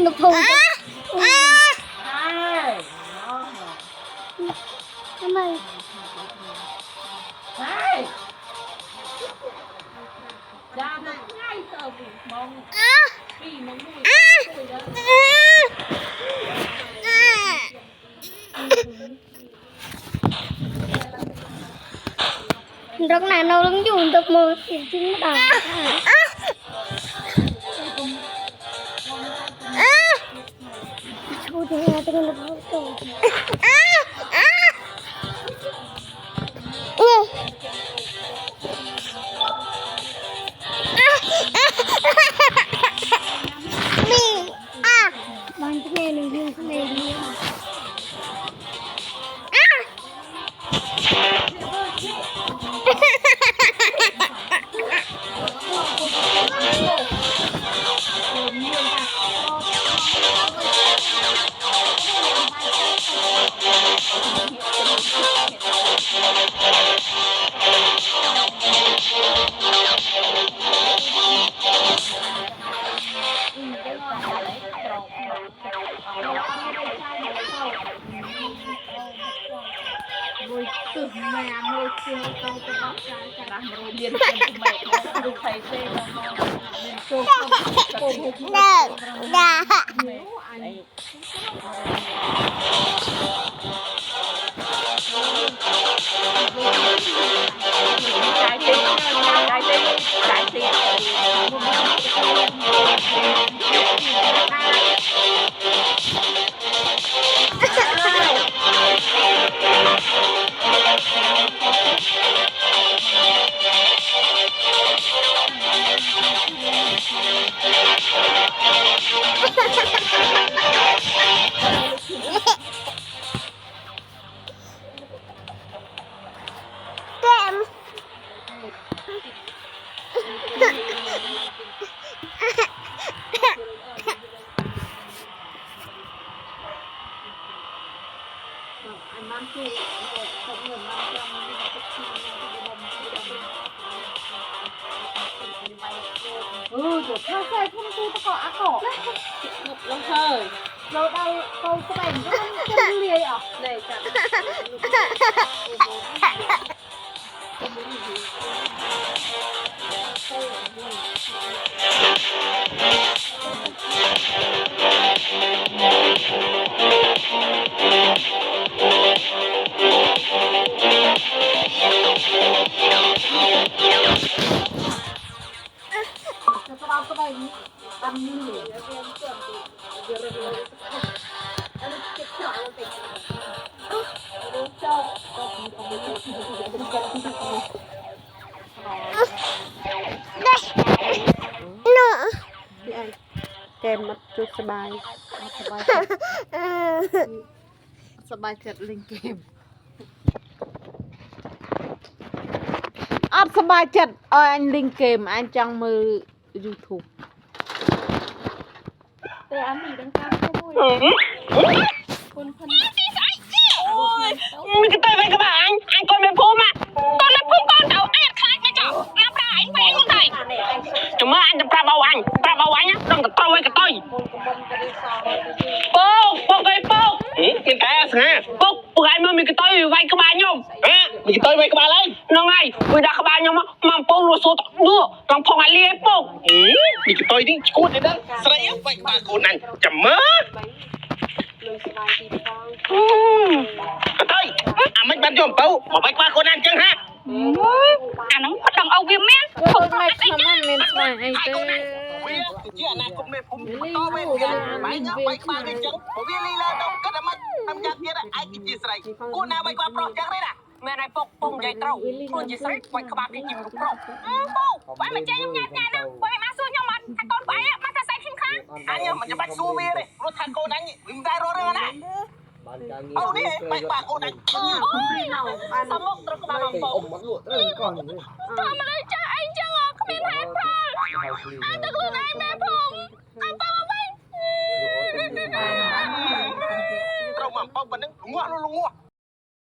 นกพงทำไมดาบง่ายเติบมองปีมองมุ้ยรกนาเราต้องอยู่ตบมือจริงๆด่าชูดีนะตะกันเราโตมันจะเป็นหนึ่งยิงทะเลดีตึกแม่โมเชียวโตไปรับการการโรงเรียนเป็นแม่ดูใครเซ่แล้วมันโตโตให้ที่ด่าเดี๋ยวถ้าใส่พุ่งตีตะกออะกอลงเธอเราได้เขาแสดงก็มันจะเรียอ่ะเลยจ้เกมมันจุดสบายสบายเกิดเล่นเกมอัดสบายจัดอันเล่นเกมอันจังมือ YouTube แต่อันนี้ดังก้าวขโมยคนมันจะเตยไปกับอันก่อนเป็นภูมิอ่ะตอนนั้นภูมิก่อนเดาอัดคลาดไม่จบนับได้อันไปมึงไทยจุ่มอันจะปราบเอาอันนะต้องกระต้อยกระต้อยปุ๊กไอ้ปุ๊กเป็นแกสฮะปุ๊กไอ้มันมีกระต้อยไว้กระบาลยมมีกระต้อยไว้กระบาลเลยน้องไงเวลากระบาลยมมันปุ๊กรัวโซ่ดูลองพองอะไรไอ้ปุ๊กมีกระต้อยนี่กูเด็ดนะสลายไว้กระบาลกูนั่นจะมืดเฮ้ยมันบันยมเป้าบอกไปกว่าคนนั้นจังฮะอันนั้นก็ต้องเอาวิมแม่ Thôi mày khám ăn men xoài anh tê វាជាអនាគតមេភូមិតវេនវាបាយញ៉ាំបាយក្បាលគេចឹងបើវាលីឡើងទៅគិតតែមិនតាមយ៉ាងទៀតឯងគឺជាស្រីគួរណាបាយក្បាលប្រុសចឹងទេណាមែនហើយពុកពុំនិយាយត្រូវខ្លួនជាស្រីបាយក្បាលគេជាមនុស្សប្រុសពុកបាយមកចេញខ្ញុំញ៉ាំញ៉ាំណាបាយមកសួរខ្ញុំមកថាកូនបាយមកថាស្អីខ្ញុំខ្លាំងអញមិនចាំបាច់សួរវាទេព្រោះថាកូនអញវាមិនដែររករឿងណាអូនេះបាយក្បាលកូនអញសមមកត្រឹកក្បាលមកពុក con này ធ្វើមិនឲ្យចាស់អីចឹងគ្មានហេតុផលអញទៅខ្លួនឯងមែនផងអញទៅមកវិញ ត្រូវមកបោកប៉ុណ្ណឹងងាក់លងងាស់